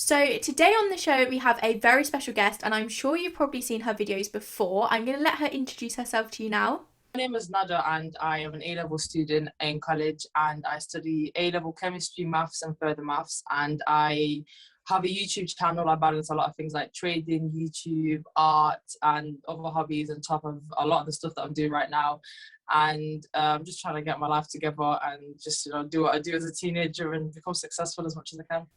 So today on the show we have a very special guest and I'm sure you've probably seen her videos before. I'm going to let her introduce herself to you now. My name is Nada and I am an A-level student in college and I study A-level chemistry, maths and further maths, and I have a YouTube channel. I balance a lot of things like trading, YouTube, art and other hobbies on top of a lot of the stuff that I'm doing right now. And I'm just trying to get my life together and just do what I do as a teenager and become successful as much as I can.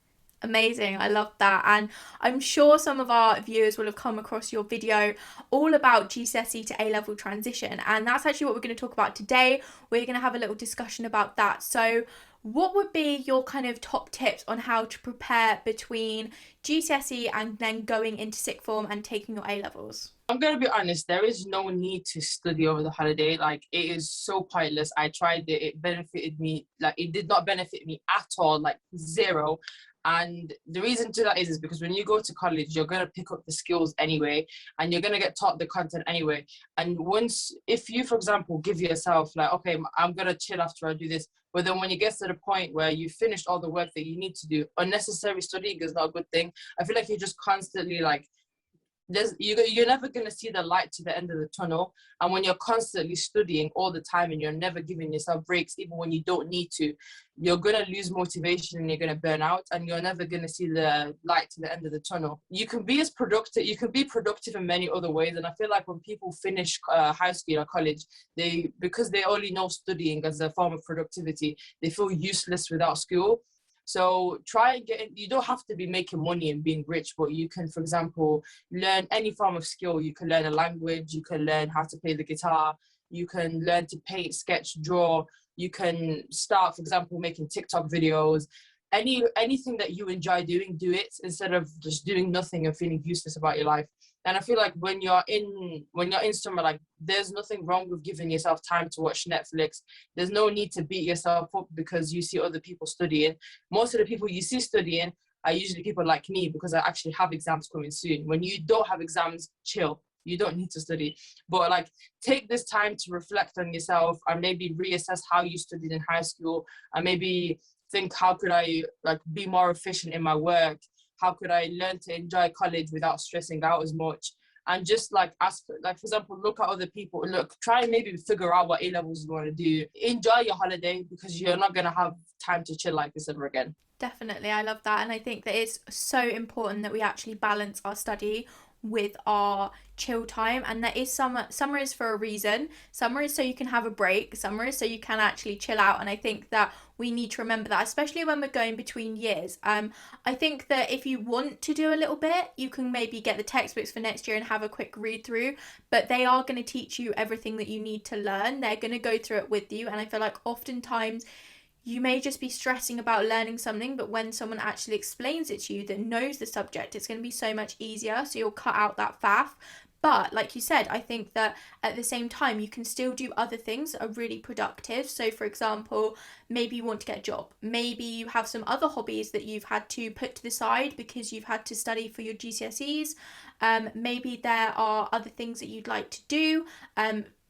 Amazing, I love that. And I'm sure some of our viewers will have come across your video all about GCSE to A level transition. And that's actually what we're going to talk about today. We're going to have a little discussion about that. So, what would be your kind of top tips on how to prepare between GCSE and then going into sixth form and taking your A levels? I'm gonna be honest, there is no need to study over the holiday. Like, it is so pointless. I tried it, it benefited me, like it did not benefit me at all, like zero. And the reason to that is because when you go to college, you're gonna pick up the skills anyway, and you're gonna get taught the content anyway. And once, if you, for example, give yourself like, okay, I'm gonna chill after I do this, but then when you get to the point where you finished all the work that you need to do, unnecessary studying is not a good thing. I feel like you're just constantly like you're never going to see the light to the end of the tunnel. And when you're constantly studying all the time and you're never giving yourself breaks even when you don't need to, you're going to lose motivation and you're going to burn out, and you're never going to see the light to the end of the tunnel. You can be as productive, you can be productive in many other ways. And I feel like when people finish high school or college, because they only know studying as a form of productivity, they feel useless without school. So try and get in. You don't have to be making money and being rich, but you can, for example, learn any form of skill. You can learn a language, you can learn how to play the guitar, you can learn to paint, sketch, draw, you can start, for example, making TikTok videos. Anything that you enjoy doing, do it instead of just doing nothing and feeling useless about your life. And I feel like when you're in summer, like there's nothing wrong with giving yourself time to watch Netflix. There's no need to beat yourself up because you see other people studying. Most of the people you see studying are usually people like me, because I actually have exams coming soon. When you don't have exams, chill. You don't need to study. But like, take this time to reflect on yourself and maybe reassess how you studied in high school, and maybe think, how could I like be more efficient in my work? How could I learn to enjoy college without stressing out as much? And just like ask, like, for example, look at other people. Look, try and maybe figure out what A levels you want to do. Enjoy your holiday, because you're not gonna have time to chill like this ever again. Definitely, I love that. And I think that it's so important that we actually balance our study with our chill time. And there is summer is for a reason. Summer is so you can have a break. Summer is so you can actually chill out. And I think that we need to remember that, especially when we're going between years. I think that if you want to do a little bit, you can maybe get the textbooks for next year and have a quick read through. But they are going to teach you everything that you need to learn. They're going to go through it with you. And I feel like oftentimes you may just be stressing about learning something, but when someone actually explains it to you that knows the subject, it's going to be so much easier. So you'll cut out that faff. But like you said, I think that at the same time, you can still do other things that are really productive. So, for example, maybe you want to get a job. Maybe you have some other hobbies that you've had to put to the side because you've had to study for your GCSEs. Maybe there are other things that you'd like to do.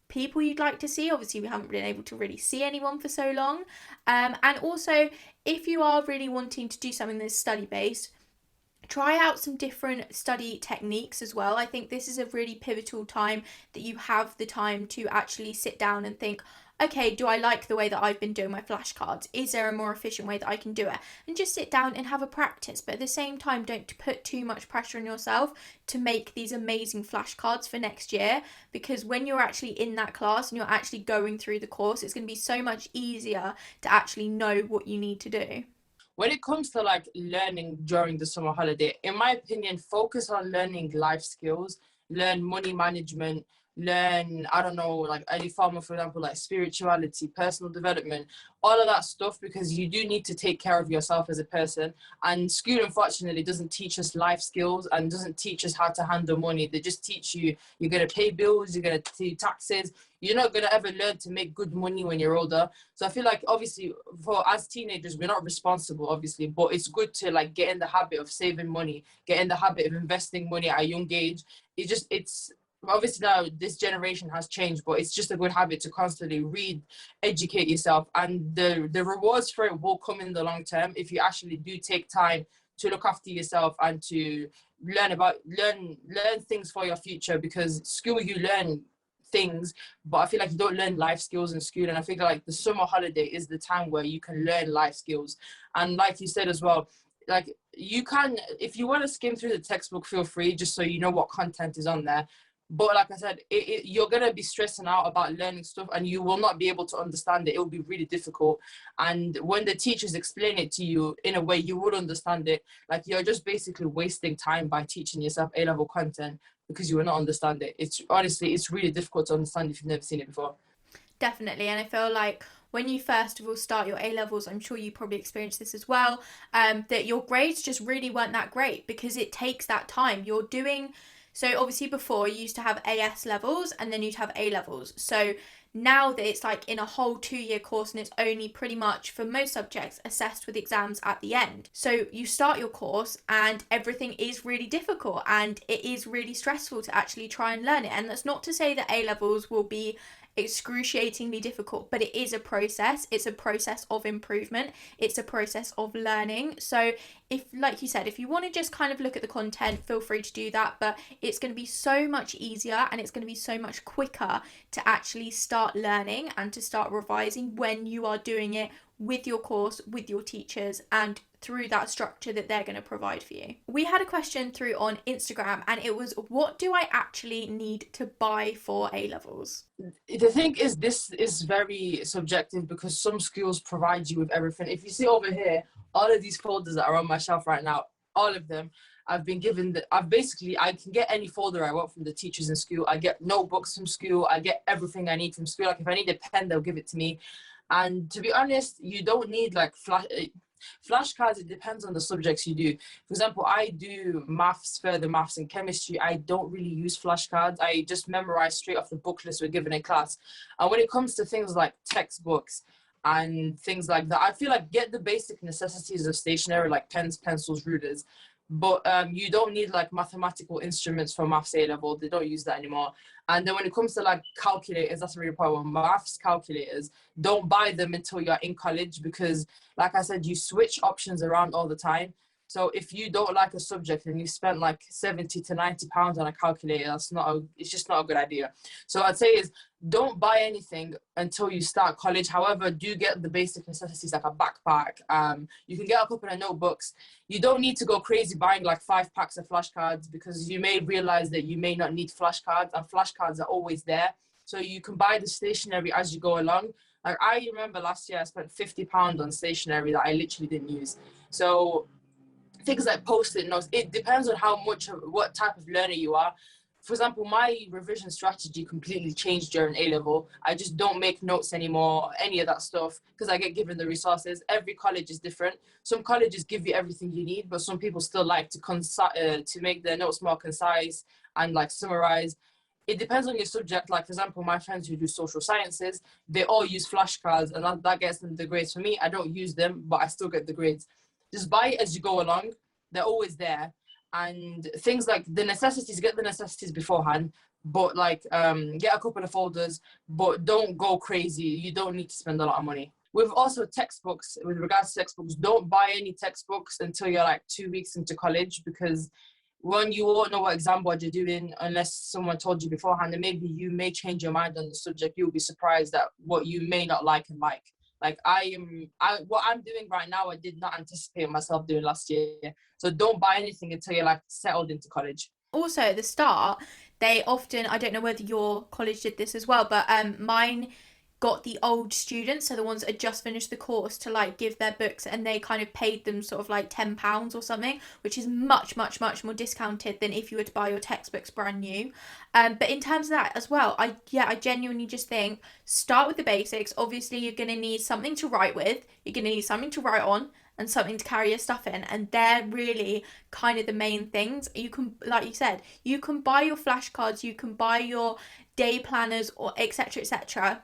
People you'd like to see. Obviously, we haven't been able to really see anyone for so long. And also, if you are really wanting to do something that's study based, try out some different study techniques as well. I think this is a really pivotal time that you have the time to actually sit down and think, okay, do I like the way that I've been doing my flashcards? Is there a more efficient way that I can do it? And just sit down and have a practice. But at the same time, don't put too much pressure on yourself to make these amazing flashcards for next year. Because when you're actually in that class and you're actually going through the course, it's going to be so much easier to actually know what you need to do. When it comes to like learning during the summer holiday, in my opinion, focus on learning life skills, learn money management, learn, I don't know, like any form of, for example, like spirituality, personal development, all of that stuff, because you do need to take care of yourself as a person. And school, unfortunately, doesn't teach us life skills and doesn't teach us how to handle money. They just teach you, you're going to pay bills, you're going to pay taxes. You're not going to ever learn to make good money when you're older. So I feel like, obviously, for as teenagers, we're not responsible, obviously, but it's good to like get in the habit of saving money, get in the habit of investing money at a young age. It's obviously now this generation has changed, but it's just a good habit to constantly read, educate yourself, and the rewards for it will come in the long term if you actually do take time to look after yourself and to learn things for your future, because school you learn things, but I feel like you don't learn life skills in school. And I think like the summer holiday is the time where you can learn life skills. And like you said as well, like you can, if you want to skim through the textbook, feel free, just so you know what content is on there. But like I said, you're gonna be stressing out about learning stuff, and you will not be able to understand it. It will be really difficult. And when the teachers explain it to you in a way you would understand it, like you're just basically wasting time by teaching yourself A-level content because you will not understand it. It's honestly, it's really difficult to understand if you've never seen it before. Definitely. And I feel like when you first of all start your A levels, I'm sure you probably experienced this as well, that your grades just really weren't that great because it takes that time. You're doing, so obviously before you used to have AS levels and then you'd have A levels. So now that it's like in a whole 2 year course and it's only pretty much for most subjects assessed with exams at the end. So you start your course and everything is really difficult and it is really stressful to actually try and learn it. And that's not to say that A levels will be excruciatingly difficult, but it is a process. It's a process of improvement. It's a process of learning. So if, like you said, if you want to just kind of look at the content, feel free to do that, but it's going to be so much easier and it's going to be so much quicker to actually start learning and to start revising when you are doing it with your course, with your teachers, and through that structure that they're going to provide for you. We had a question through on Instagram and it was, what do I actually need to buy for A levels? The thing is, this is very subjective because some schools provide you with everything. If you see over here, all of these folders that are on my shelf right now, all of them, I've been given I can get any folder I want from the teachers in school. I get notebooks from school. I get everything I need from school. Like if I need a pen, they'll give it to me. And to be honest, you don't need like flashcards. It depends on the subjects you do. For example, I do further maths and chemistry. I don't really use flashcards. I just memorize straight off the book list we're given in class. And when it comes to things like textbooks and things like that, I feel like get the basic necessities of stationery like pens, pencils, rulers. But you don't need like mathematical instruments for maths A level. They don't use that anymore. And then when it comes to like calculators, that's a really important one. Maths calculators, don't buy them until you're in college because, like I said, you switch options around all the time. So if you don't like a subject and you spent like 70 to 90 pounds on a calculator, it's just not a good idea. So I'd say is don't buy anything until you start college. However, do get the basic necessities like a backpack. You can get a couple of notebooks. You don't need to go crazy buying like 5 packs of flashcards because you may realize that you may not need flashcards, and flashcards are always there. So you can buy the stationery as you go along. Like I remember last year I spent £50 on stationery that I literally didn't use. So things like post-it notes, it depends on what type of learner you are. For example, my revision strategy completely changed during A-level. I just don't make notes anymore, any of that stuff, because I get given the resources. Every college is different. Some colleges give you everything you need, but some people still like to make their notes more concise and like summarize. It depends on your subject. Like, for example, my friends who do social sciences, they all use flashcards, and that gets them the grades. For me, I don't use them, but I still get the grades. Just buy it as you go along. They're always there. And things like the necessities, get the necessities beforehand, but like get a couple of folders, but don't go crazy. You don't need to spend a lot of money. With also textbooks, with regards to textbooks, don't buy any textbooks until you're like 2 weeks into college, because one, you won't know what exam board you're doing unless someone told you beforehand, and maybe you may change your mind on the subject. You'll be surprised at what you may not like and like. Like what I'm doing right now, I did not anticipate myself doing last year. So don't buy anything until you're like settled into college. Also, at the start, they often, I don't know whether your college did this as well, but mine got the old students, so the ones that had just finished the course, to like give their books, and they kind of paid them sort of like £10 or something, which is much more discounted than if you were to buy your textbooks brand new. But in terms of that as well, I genuinely just think start with the basics. Obviously you're going to need something to write with, you're going to need something to write on, and something to carry your stuff in, and they're really kind of the main things. You can, like you said, you can buy your flashcards, you can buy your day planners, or etc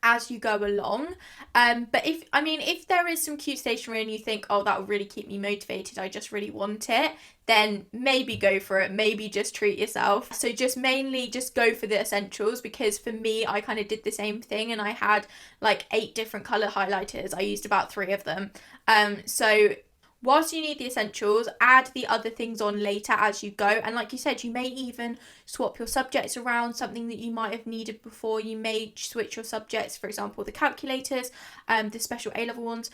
as you go along. But if there is some cute stationery and you think, oh, that would really keep me motivated, I just really want it, then maybe go for it. Maybe just treat yourself. So just mainly just go for the essentials, because for me, I kind of did the same thing, and I had like 8 different color highlighters. I used about 3 of them. So whilst you need the essentials, add the other things on later as you go. And like you said, you may even swap your subjects around, something that you might have needed before. You may switch your subjects, for example, the calculators, the special A-level ones.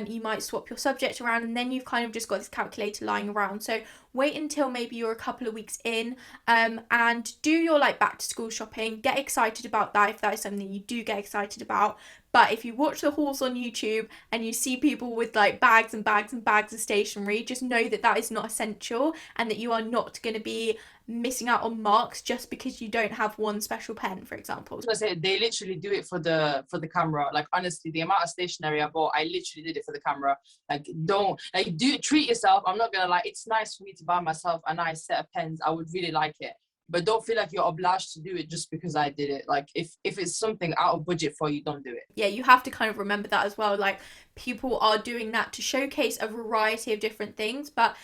You might swap your subject around, and then you've kind of just got this calculator lying around. So wait until maybe you're a couple of weeks in, and do your like back to school shopping. Get excited about that if that is something you do get excited about. But if you watch the hauls on YouTube and you see people with like bags and bags and bags of stationery, just know that that is not essential, and that you are not going to be missing out on marks just because you don't have one special pen, for example. I say they literally do it for the camera. Like honestly, the amount of stationery I bought, I literally did it for the camera. Like don't like do treat yourself. I'm not gonna lie, it's nice for me to buy myself a nice set of pens. I would really like it. But don't feel like you're obliged to do it just because I did it. Like if it's something out of budget for you, don't do it. Yeah, you have to kind of remember that as well. Like people are doing that to showcase a variety of different things, but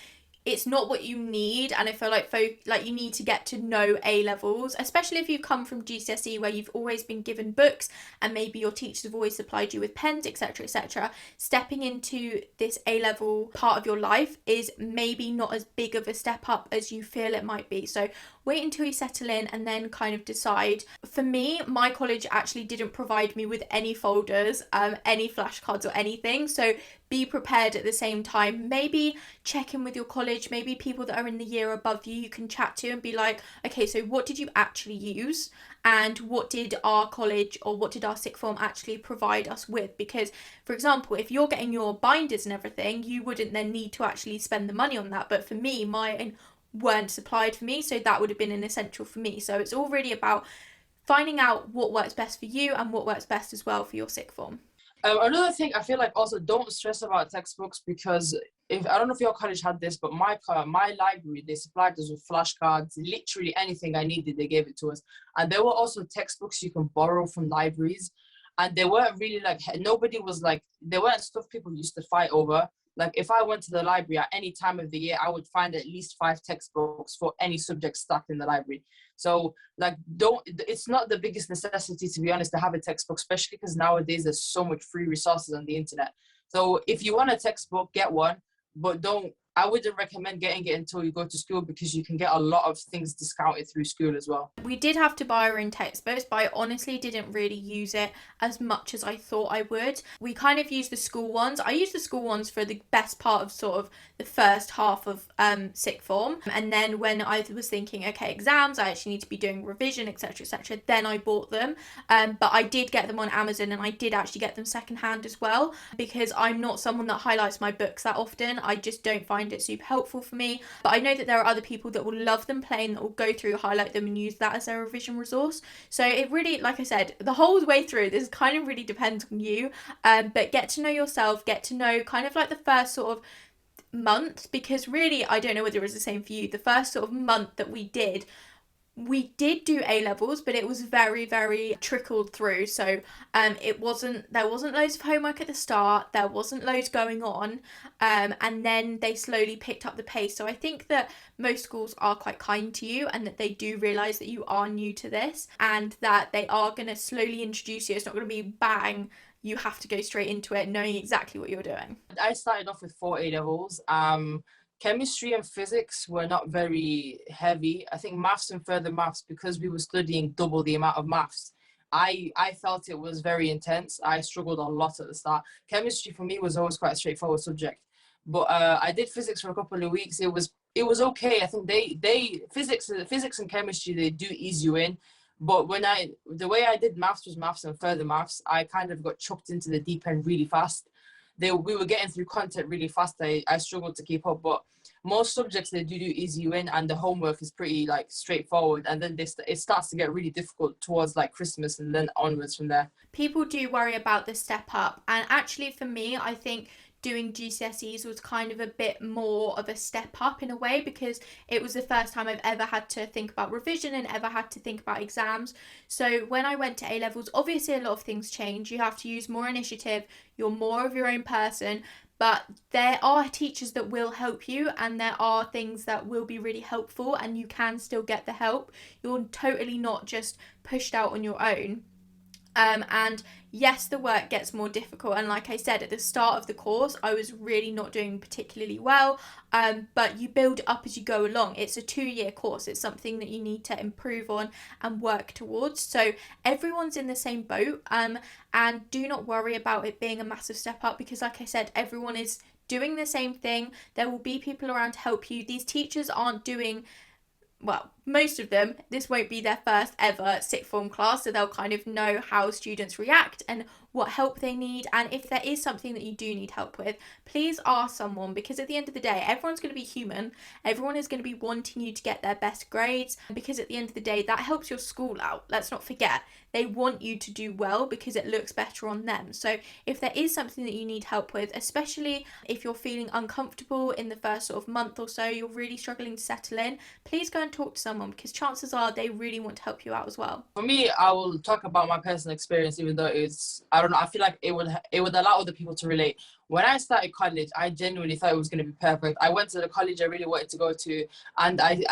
it's not what you need. And I feel like you need to get to know A levels, especially if you come from GCSE where you've always been given books and maybe your teachers have always supplied you with pens, etc., etc. Stepping into this A level part of your life is maybe not as big of a step up as you feel it might be. So wait until you settle in and then kind of decide. For me, my college actually didn't provide me with any folders, any flashcards or anything. So be prepared at the same time. Maybe check in with your college, maybe people that are in the year above you, you can chat to and be like, okay, so what did you actually use? And what did our college or what did our sixth form actually provide us with? Because, for example, if you're getting your binders and everything, you wouldn't then need to actually spend the money on that. But for me, mine weren't supplied for me, so that would have been an essential for me. So it's all really about finding out what works best for you and what works best as well for your sixth form. Another thing I feel like also don't stress about textbooks, because if I don't know if your college had this, but my library, they supplied us with flashcards, literally anything I needed, they gave it to us. And there were also textbooks you can borrow from libraries, and they weren't really like nobody was like they weren't stuff people used to fight over. Like if I went to the library at any time of the year, I would find at least 5 textbooks for any subject stacked in the library. So like it's not the biggest necessity, to be honest, to have a textbook, especially because nowadays there's so much free resources on the internet. So if you want a textbook, get one, but I wouldn't recommend getting it until you go to school, because you can get a lot of things discounted through school as well. We did have to buy our own textbooks, but I honestly didn't really use it as much as I thought I would. We kind of used the school ones. I used the school ones for the best part of sort of the first half of sixth form, and then when I was thinking, okay, exams, I actually need to be doing revision, etc., etc., then I bought them. But I did get them on Amazon, and I did actually get them secondhand as well, because I'm not someone that highlights my books that often. I just don't find it super helpful for me. But I know that there are other people that will love them plain, that will go through, highlight them, and use that as their revision resource. So it really, like I said, the whole way through, this kind of really depends on you. But get to know yourself, get to know kind of like the first sort of month, because really, I don't know whether it was the same for you, the first sort of month that we did do A levels, but it was very, very trickled through. So there wasn't loads of homework at the start, there wasn't loads going on, and then they slowly picked up the pace. So I think that most schools are quite kind to you, and that they do realise that you are new to this, and that they are going to slowly introduce you. It's not going to be bang, you have to go straight into it knowing exactly what you're doing. I started off with 4 A levels. Chemistry and physics were not very heavy. I think maths and further maths, because we were studying double the amount of maths, I felt it was very intense. I struggled a lot at the start. Chemistry for me was always quite a straightforward subject, but I did physics for a couple of weeks. It was okay. I think they physics and chemistry, they do ease you in. But the way I did maths was maths and further maths, I kind of got chucked into the deep end really fast. We were getting through content really fast. I struggled to keep up, but most subjects, they do ease you in, and the homework is pretty like straightforward, and then it starts to get really difficult towards like Christmas and then onwards from there. People do worry about the step up, and actually for me, I think doing GCSEs was kind of a bit more of a step up in a way, because it was the first time I've ever had to think about revision and ever had to think about exams. So when I went to A levels, obviously a lot of things change. You have to use more initiative, you're more of your own person, but there are teachers that will help you, and there are things that will be really helpful, and you can still get the help. You're totally not just pushed out on your own. And yes, the work gets more difficult. And like I said, at the start of the course, I was really not doing particularly well. But you build up as you go along. It's a 2 year course. It's something that you need to improve on and work towards. So everyone's in the same boat. And do not worry about it being a massive step up, because like I said, everyone is doing the same thing. There will be people around to help you. These teachers aren't doing, well, most of them, this won't be their first ever sixth form class, so they'll kind of know how students react and what help they need. And if there is something that you do need help with, please ask someone, because at the end of the day, everyone's going to be human. Everyone is going to be wanting you to get their best grades, because at the end of the day, that helps your school out. Let's not forget, they want you to do well because it looks better on them. So if there is something that you need help with, especially if you're feeling uncomfortable in the first sort of month or so, you're really struggling to settle in, please go and talk to someone, because chances are they really want to help you out as well. For me, I will talk about my personal experience, even though it's, I don't know, I feel like it would allow other people to relate. When I started college, I genuinely thought it was going to be perfect. I went to the college I really wanted to go to, and I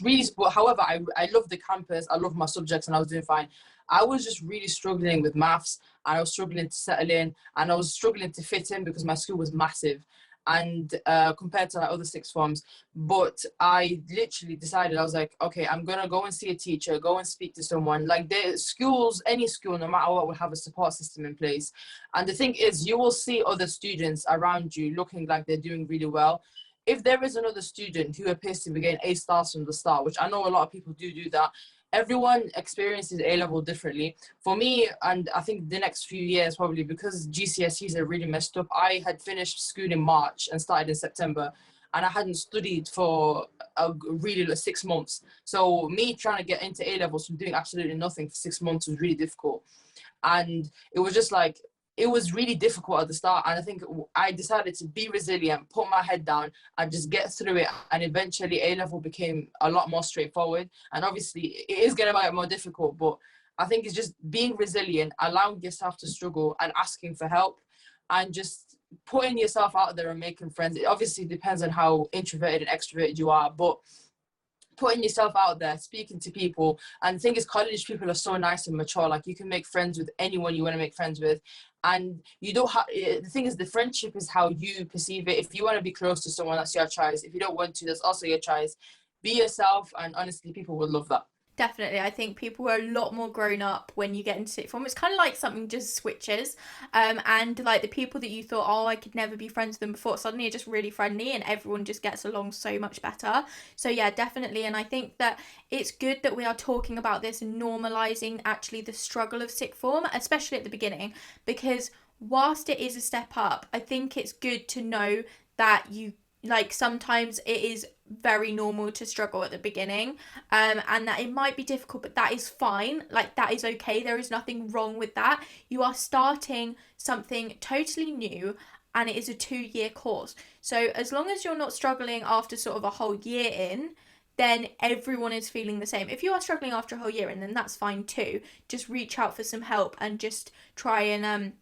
really, however, I love the campus, I love my subjects, and I was doing fine. I was just really struggling with maths, and I was struggling to settle in, and I was struggling to fit in because my school was massive, and compared to like other sixth forms. But I literally decided, I was like, okay, I'm gonna go and see a teacher, go and speak to someone. Like, the schools, any school, no matter what, will have a support system in place. And the thing is, you will see other students around you looking like they're doing really well. If there is another student who appears to be getting A stars from the start, which I know a lot of people do that, everyone experiences A level differently. For me, and I think the next few years, probably because GCSEs are really messed up, I had finished school in March and started in September, and I hadn't studied for a really 6 months. So me trying to get into A levels from doing absolutely nothing for 6 months was really difficult. And it was just like, it was really difficult at the start. And I think I decided to be resilient, put my head down, and just get through it. And eventually A level became a lot more straightforward. And obviously it is going to make it more difficult, but I think it's just being resilient, allowing yourself to struggle and asking for help, and just putting yourself out there and making friends. It obviously depends on how introverted and extroverted you are, but putting yourself out there, speaking to people. And the thing is, college people are so nice and mature. Like, you can make friends with anyone you want to make friends with. And you don't have, the thing is, the friendship is how you perceive it. If you want to be close to someone, that's your choice. If you don't want to, that's also your choice. Be yourself, and honestly, people will love that. Definitely. I think people are a lot more grown up when you get into sixth form. It's kind of like something just switches. And like the people that you thought, oh, I could never be friends with them before, suddenly are just really friendly, and everyone just gets along so much better. So yeah, definitely. And I think that it's good that we are talking about this and normalizing actually the struggle of sixth form, especially at the beginning, because whilst it is a step up, I think it's good to know that you, like, sometimes it is very normal to struggle at the beginning, and that it might be difficult, but that is fine. Like, that is okay. There is nothing wrong with that. You are starting something totally new, and it is a 2 year course. So as long as you're not struggling after sort of a whole year in, then everyone is feeling the same. If you are struggling after a whole year in, then that's fine too. Just reach out for some help and just try and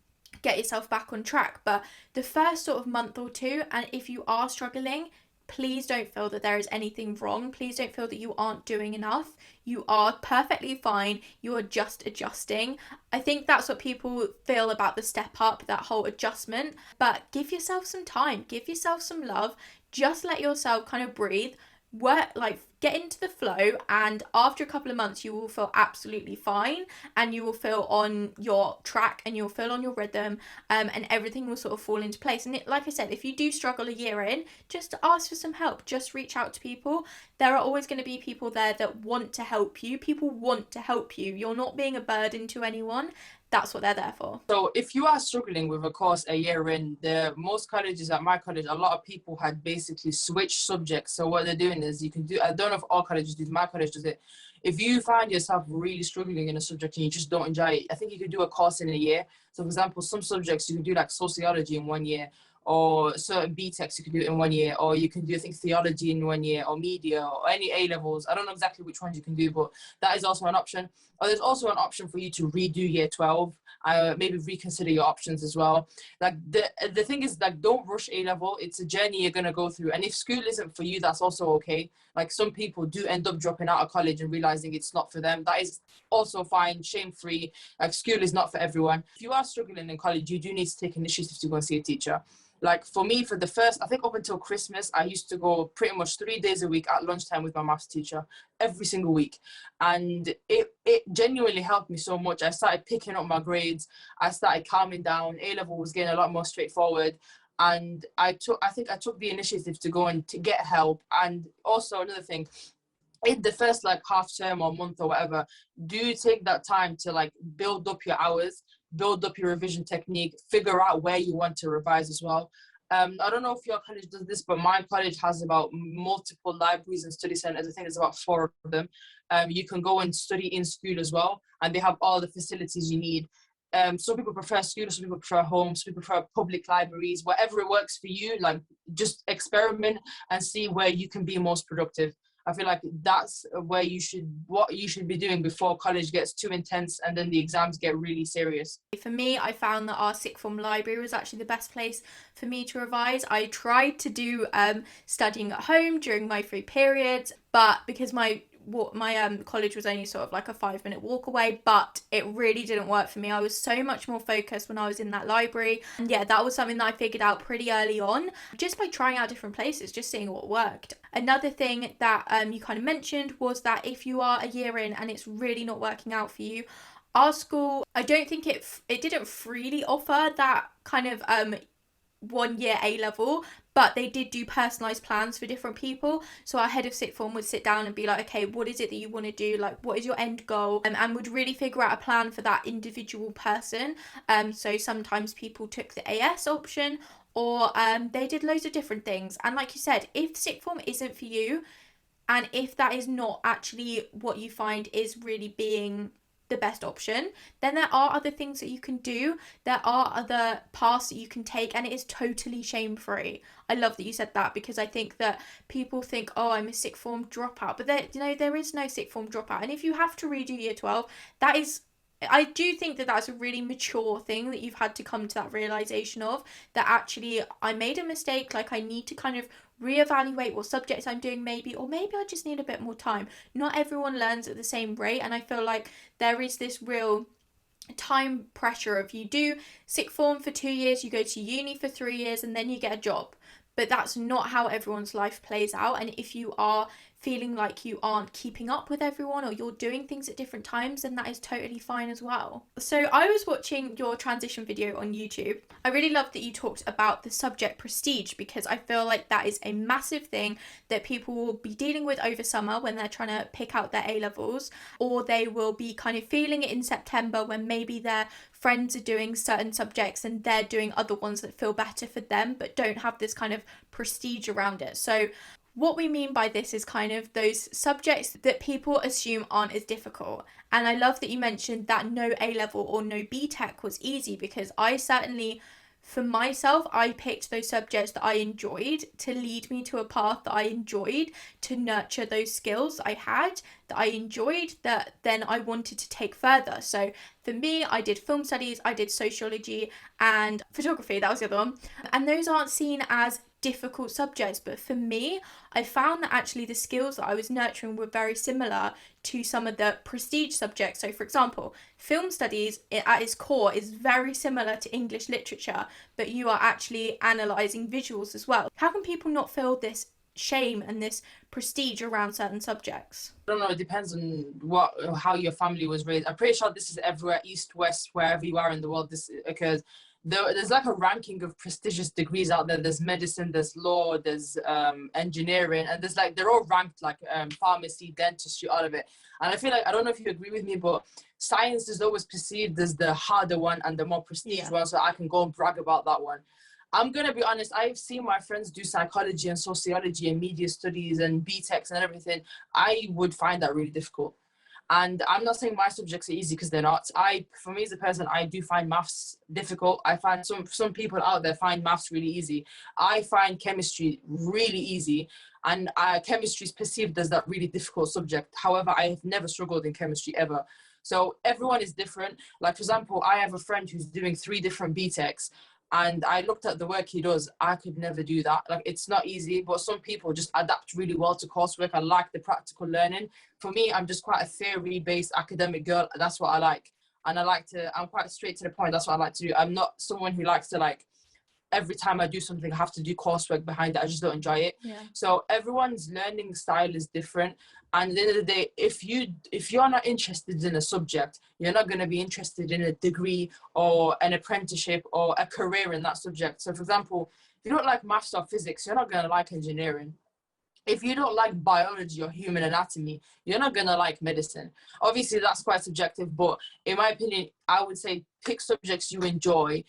get yourself back on track. But the first sort of month or two, and if you are struggling, please don't feel that there is anything wrong. Please don't feel that you aren't doing enough. You are perfectly fine. You are just adjusting. I think that's what people feel about the step up, that whole adjustment. But give yourself some time, give yourself some love. Just let yourself kind of breathe, work, like, get into the flow, and after a couple of months you will feel absolutely fine, and you will feel on your track, and you'll feel on your rhythm, and everything will sort of fall into place. And like I said, if you do struggle a year in, just ask for some help, just reach out to people. There are always going to be people there that want to help you. People want to help you. You're not being a burden to anyone. That's what they're there for. So if you are struggling with a course a year in, the most colleges, at my college, a lot of people had basically switched subjects. So what they're doing is, you can do, I don't know if all colleges do, my college does it. If you find yourself really struggling in a subject and you just don't enjoy it, I think you could do a course in a year. So for example, some subjects you can do like sociology in 1 year, or certain BTECs you can do it in 1 year, or you can do, I think, theology in 1 year, or media, or any A levels. I don't know exactly which ones you can do, but that is also an option. Or there's also an option for you to redo year 12. Maybe reconsider your options as well. Like the thing is, like, don't rush A level. It's a journey you're gonna go through, and if school isn't for you, that's also okay. Like, some people do end up dropping out of college and realizing it's not for them. That is also fine, shame free. Like, school is not for everyone. If you are struggling in college, you do need to take initiative to go and see a teacher. Like, for me, for the first, I think up until Christmas, I used to go pretty much 3 days a week at lunchtime with my maths teacher every single week. And it genuinely helped me so much. I started picking up my grades. I started calming down. A level was getting a lot more straightforward. And I think I took the initiative to go and to get help. And also another thing, in the first like half term or month or whatever, do take that time to like build up your hours, build up your revision technique, figure out where you want to revise as well. I don't know if your college does this, but my college has about multiple libraries and study centers. I think there's about 4 of them. You can go and study in school as well, and they have all the facilities you need. Some people prefer school, some people prefer home, some people prefer public libraries. Whatever it works for you, like, just experiment and see where you can be most productive. I feel like that's where what you should be doing before college gets too intense and then the exams get really serious. For me, I found that our sixth form library was actually the best place for me to revise. I tried to do studying at home during my free periods, but because my college was only sort of like a 5-minute walk away, but it really didn't work for me. I was so much more focused when I was in that library. And yeah, that was something that I figured out pretty early on, just by trying out different places, just seeing what worked. Another thing that you kind of mentioned was that if you are a year in and it's really not working out for you, our school, I don't think it didn't freely offer that kind of 1 year A level, but they did do personalised plans for different people. So our head of sixth form would sit down and be like, okay, what is it that you want to do? Like, what is your end goal? And would really figure out a plan for that individual person. So sometimes people took the AS option, or they did loads of different things. And like you said, if sixth form isn't for you, and if that is not actually what you find is really being the best option, then there are other things that you can do. There are other paths that you can take, and it is totally shame-free. I love that you said that, because I think that people think, oh, I'm a sixth form dropout, but there is no sixth form dropout. And if you have to redo year 12, I do think that that's a really mature thing that you've had to come to that realization of, that actually I made a mistake, like I need to kind of reevaluate what subjects I'm doing, maybe, or maybe I just need a bit more time. Not everyone learns at the same rate, and I feel like there is this real time pressure of, you do sixth form for 2 years, you go to uni for 3 years, and then you get a job. But that's not how everyone's life plays out. And if you are feeling like you aren't keeping up with everyone, or you're doing things at different times, then that is totally fine as well. So I was watching your transition video on YouTube. I really loved that you talked about the subject prestige, because I feel like that is a massive thing that people will be dealing with over summer when they're trying to pick out their A levels, or they will be kind of feeling it in September when maybe their friends are doing certain subjects and they're doing other ones that feel better for them but don't have this kind of prestige around it. So what we mean by this is kind of those subjects that people assume aren't as difficult. And I love that you mentioned that no A level or no BTEC was easy, because I certainly, for myself, I picked those subjects that I enjoyed to lead me to a path that I enjoyed, to nurture those skills I had that I enjoyed, that then I wanted to take further. So for me, I did film studies, I did sociology and photography, that was the other one. And those aren't seen as difficult subjects, but for me, I found that actually the skills that I was nurturing were very similar to some of the prestige subjects. So for example, film studies at its core is very similar to English literature, but you are actually analysing visuals as well. How can people not feel this shame and this prestige around certain subjects? I don't know, it depends on how your family was raised. I'm pretty sure this is everywhere, east, west, wherever you are in the world, this occurs. There's like a ranking of prestigious degrees out there. There's medicine, there's law, there's engineering, and there's like, they're all ranked, like pharmacy, dentistry, all of it. And I feel like, I don't know if you agree with me, but science is always perceived as the harder one and the more prestigious one, so I can go and brag about that one. I'm going to be honest, I've seen my friends do psychology and sociology and media studies and BTECs and everything. I would find that really difficult. And I'm not saying my subjects are easy, because they're not. For me as a person, I do find maths difficult. I find some people out there find maths really easy. I find chemistry really easy, and chemistry is perceived as that really difficult subject. However, I have never struggled in chemistry ever. So everyone is different. Like, for example, I have a friend who's doing 3 different BTECs, and I looked at the work he does. I could never do that. Like, it's not easy, but some people just adapt really well to coursework. I like the practical learning. For me, I'm just quite a theory-based academic girl. That's what I like. And I'm quite straight to the point. That's what I like to do. I'm not someone who likes to, like, every time I do something, I have to do coursework behind it. I just don't enjoy it. Yeah. So everyone's learning style is different. And at the end of the day, if you're not interested in a subject, you're not going to be interested in a degree or an apprenticeship or a career in that subject. So, for example, if you don't like maths or physics, you're not going to like engineering. If you don't like biology or human anatomy, you're not going to like medicine. Obviously, that's quite subjective, but in my opinion, I would say pick subjects you enjoy.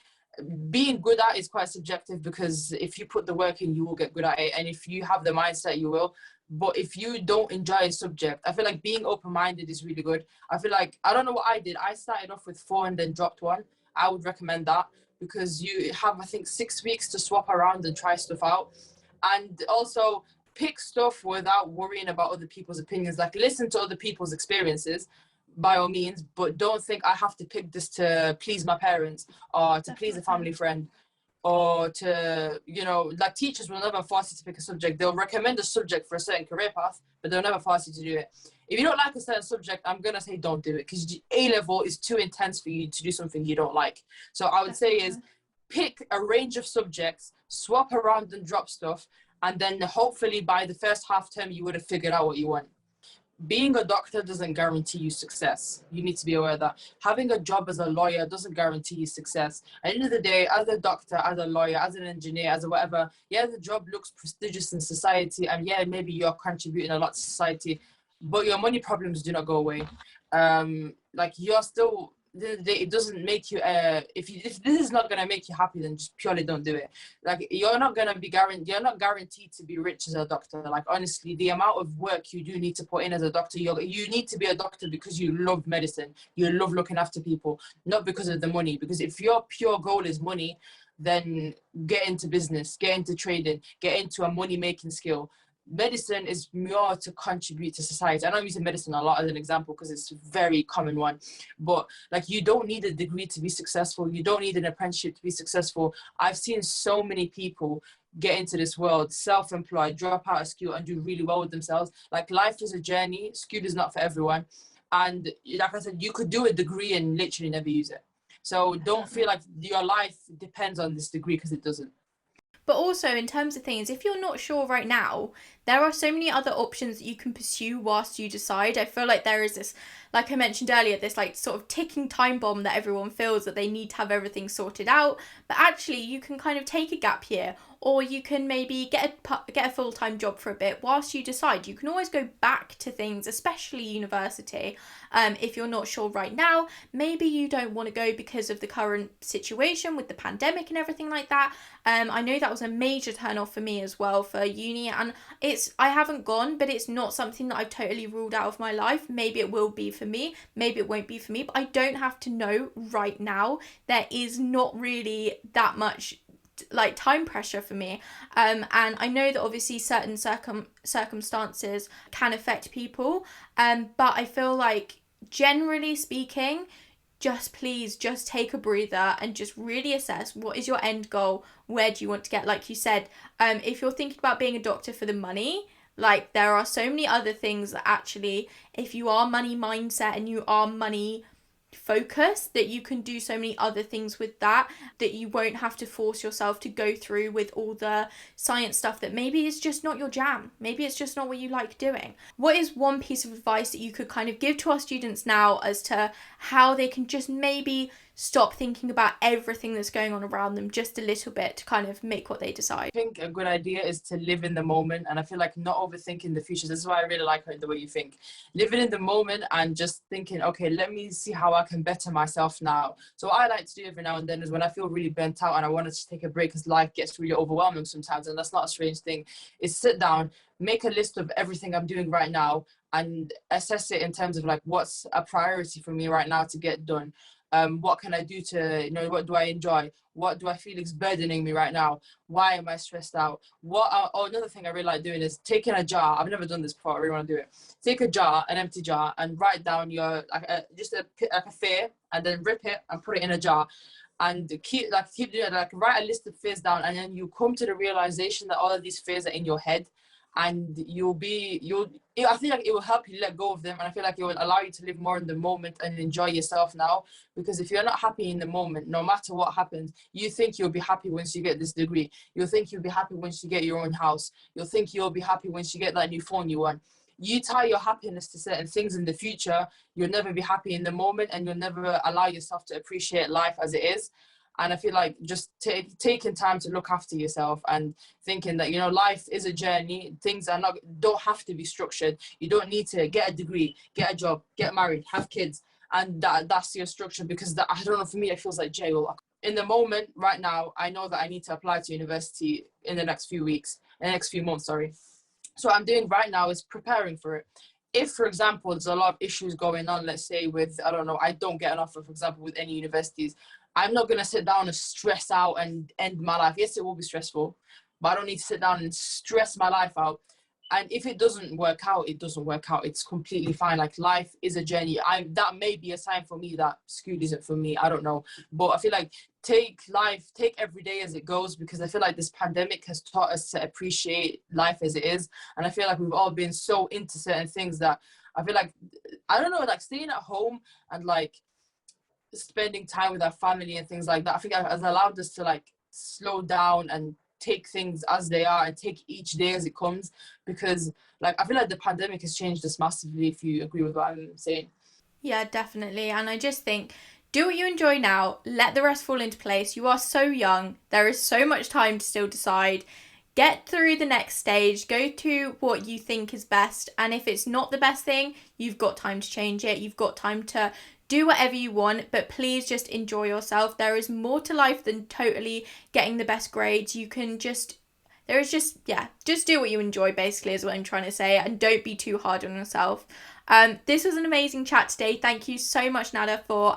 Being good at is quite subjective, because if you put the work in, you will get good at it. And if you have the mindset, you will. But if you don't enjoy a subject, I feel like being open-minded is really good. I feel like, I don't know what I did. I started off with 4 and then dropped 1. I would recommend that, because you have, I think, 6 weeks to swap around and try stuff out. And also, pick stuff without worrying about other people's opinions. Like, listen to other people's experiences by all means, but don't think I have to pick this to please my parents or to please a family friend, or to, like, teachers will never force you to pick a subject. They'll recommend a subject for a certain career path, but they'll never force you to do it. If you don't like a certain subject, I'm going to say don't do it, because A level is too intense for you to do something you don't like. So I would say is pick a range of subjects, swap around and drop stuff, and then hopefully by the first half term, you would have figured out what you want. Being a doctor doesn't guarantee you success. You need to be aware of that. Having a job as a lawyer doesn't guarantee you success. At the end of the day, as a doctor, as a lawyer, as an engineer, as a whatever, yeah, the job looks prestigious in society, and yeah, maybe you're contributing a lot to society, but your money problems do not go away. Like, you're still, it doesn't make you, if this is not going to make you happy, then just purely don't do it. Like, you're not guaranteed to be rich as a doctor. Like, honestly, the amount of work you do need to put in as a doctor, you need to be a doctor because you love medicine, you love looking after people, not because of the money. Because if your pure goal is money, then get into business, get into trading, get into a money making skill. Medicine is more to contribute to society. I know I'm using medicine a lot as an example because it's a very common one, but like, you don't need a degree to be successful. You don't need an apprenticeship to be successful. I've seen so many people get into this world, self-employed, drop out of school and do really well with themselves. Like, life is a journey. School is not for everyone. And like I said, you could do a degree and literally never use it. So don't feel like your life depends on this degree, because it doesn't. But also, in terms of things, if you're not sure right now, there are so many other options that you can pursue whilst you decide. I feel like there is this, like I mentioned earlier, this like sort of ticking time bomb that everyone feels that they need to have everything sorted out. But actually, you can kind of take a gap year, or you can maybe get a full-time job for a bit whilst you decide. You can always go back to things, especially university. If you're not sure right now, maybe you don't want to go because of the current situation with the pandemic and everything like that. I know that was a major turn off for me as well for uni, and I haven't gone, but it's not something that I've totally ruled out of my life. Maybe it will be for me, maybe it won't be for me, but I don't have to know right now. There is not really that much like time pressure for me, and I know that obviously certain circumstances can affect people, but I feel like, generally speaking, please take a breather and just really assess what is your end goal. Where do you want to get? Like you said, if you're thinking about being a doctor for the money, like, there are so many other things that actually, if you are money mindset and you are money focus, that you can do so many other things with that you won't have to force yourself to go through with all the science stuff that maybe is just not your jam, maybe it's just not what you like doing. What is one piece of advice that you could kind of give to our students now as to how they can just maybe stop thinking about everything that's going on around them just a little bit to kind of make what they decide. I think a good idea is to live in the moment, and I feel like not overthinking the future. This is why I really like the way you think. Living in the moment and just thinking, okay, let me see how I can better myself now. So what I like to do every now and then is when I feel really burnt out and I want to take a break because life gets really overwhelming sometimes, and that's not a strange thing, is sit down, make a list of everything I'm doing right now and assess it in terms of like what's a priority for me right now to get done. What can I do to, what do I enjoy? What do I feel is burdening me right now? Why am I stressed out? Another thing I really like doing is taking a jar. I've never done this before. I really want to do it. Take a jar, an empty jar, and write down your like a fear, and then rip it and put it in a jar, and keep doing it. Like write a list of fears down, and then you come to the realization that all of these fears are in your head, and I feel like it will help you let go of them, and I feel like it will allow you to live more in the moment and enjoy yourself now. Because if you're not happy in the moment, no matter what happens, you think you'll be happy once you get this degree, you'll think you'll be happy once you get your own house, you'll think you'll be happy once you get that new phone you want. You tie your happiness to certain things in the future, you'll never be happy in the moment, and you'll never allow yourself to appreciate life as it is. And I feel like just taking time to look after yourself and thinking that, life is a journey. Things don't have to be structured. You don't need to get a degree, get a job, get married, have kids, and that's your structure. Because I don't know, for me, it feels like jail. In the moment, right now, I know that I need to apply to university in the next few months, sorry. So what I'm doing right now is preparing for it. If, for example, there's a lot of issues going on, let's say with, I don't know, I don't get an offer, for example, with any universities, I'm not going to sit down and stress out and end my life. Yes, it will be stressful, but I don't need to sit down and stress my life out. And if it doesn't work out, it doesn't work out. It's completely fine. Like, life is a journey. That may be a sign for me that school isn't for me. I don't know. But I feel like take every day as it goes, because I feel like this pandemic has taught us to appreciate life as it is. And I feel like we've all been so into certain things that I feel like, I don't know, like staying at home and like spending time with our family and things like that, I think has allowed us to like slow down and take things as they are and take each day as it comes. Because like I feel like the pandemic has changed us massively, if you agree with what I'm saying. Yeah, definitely. And I just think, do what you enjoy now, let the rest fall into place. You are so young, there is so much time to still decide. Get through the next stage, go to what you think is best, and if it's not the best thing, you've got time to change it. You've got time to do whatever you want, but please just enjoy yourself. There is more to life than totally getting the best grades. You can just just do what you enjoy, basically, is what I'm trying to say, and don't be too hard on yourself. This was an amazing chat today. Thank you so much, Nada, for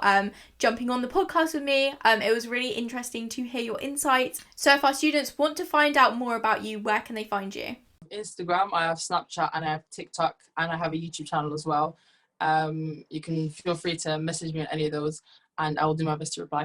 jumping on the podcast with me. It was really interesting to hear your insights. So if our students want to find out more about you, where can they find you? Instagram, I have Snapchat, and I have TikTok, and I have a YouTube channel as well. You can feel free to message me on any of those, and I will do my best to reply.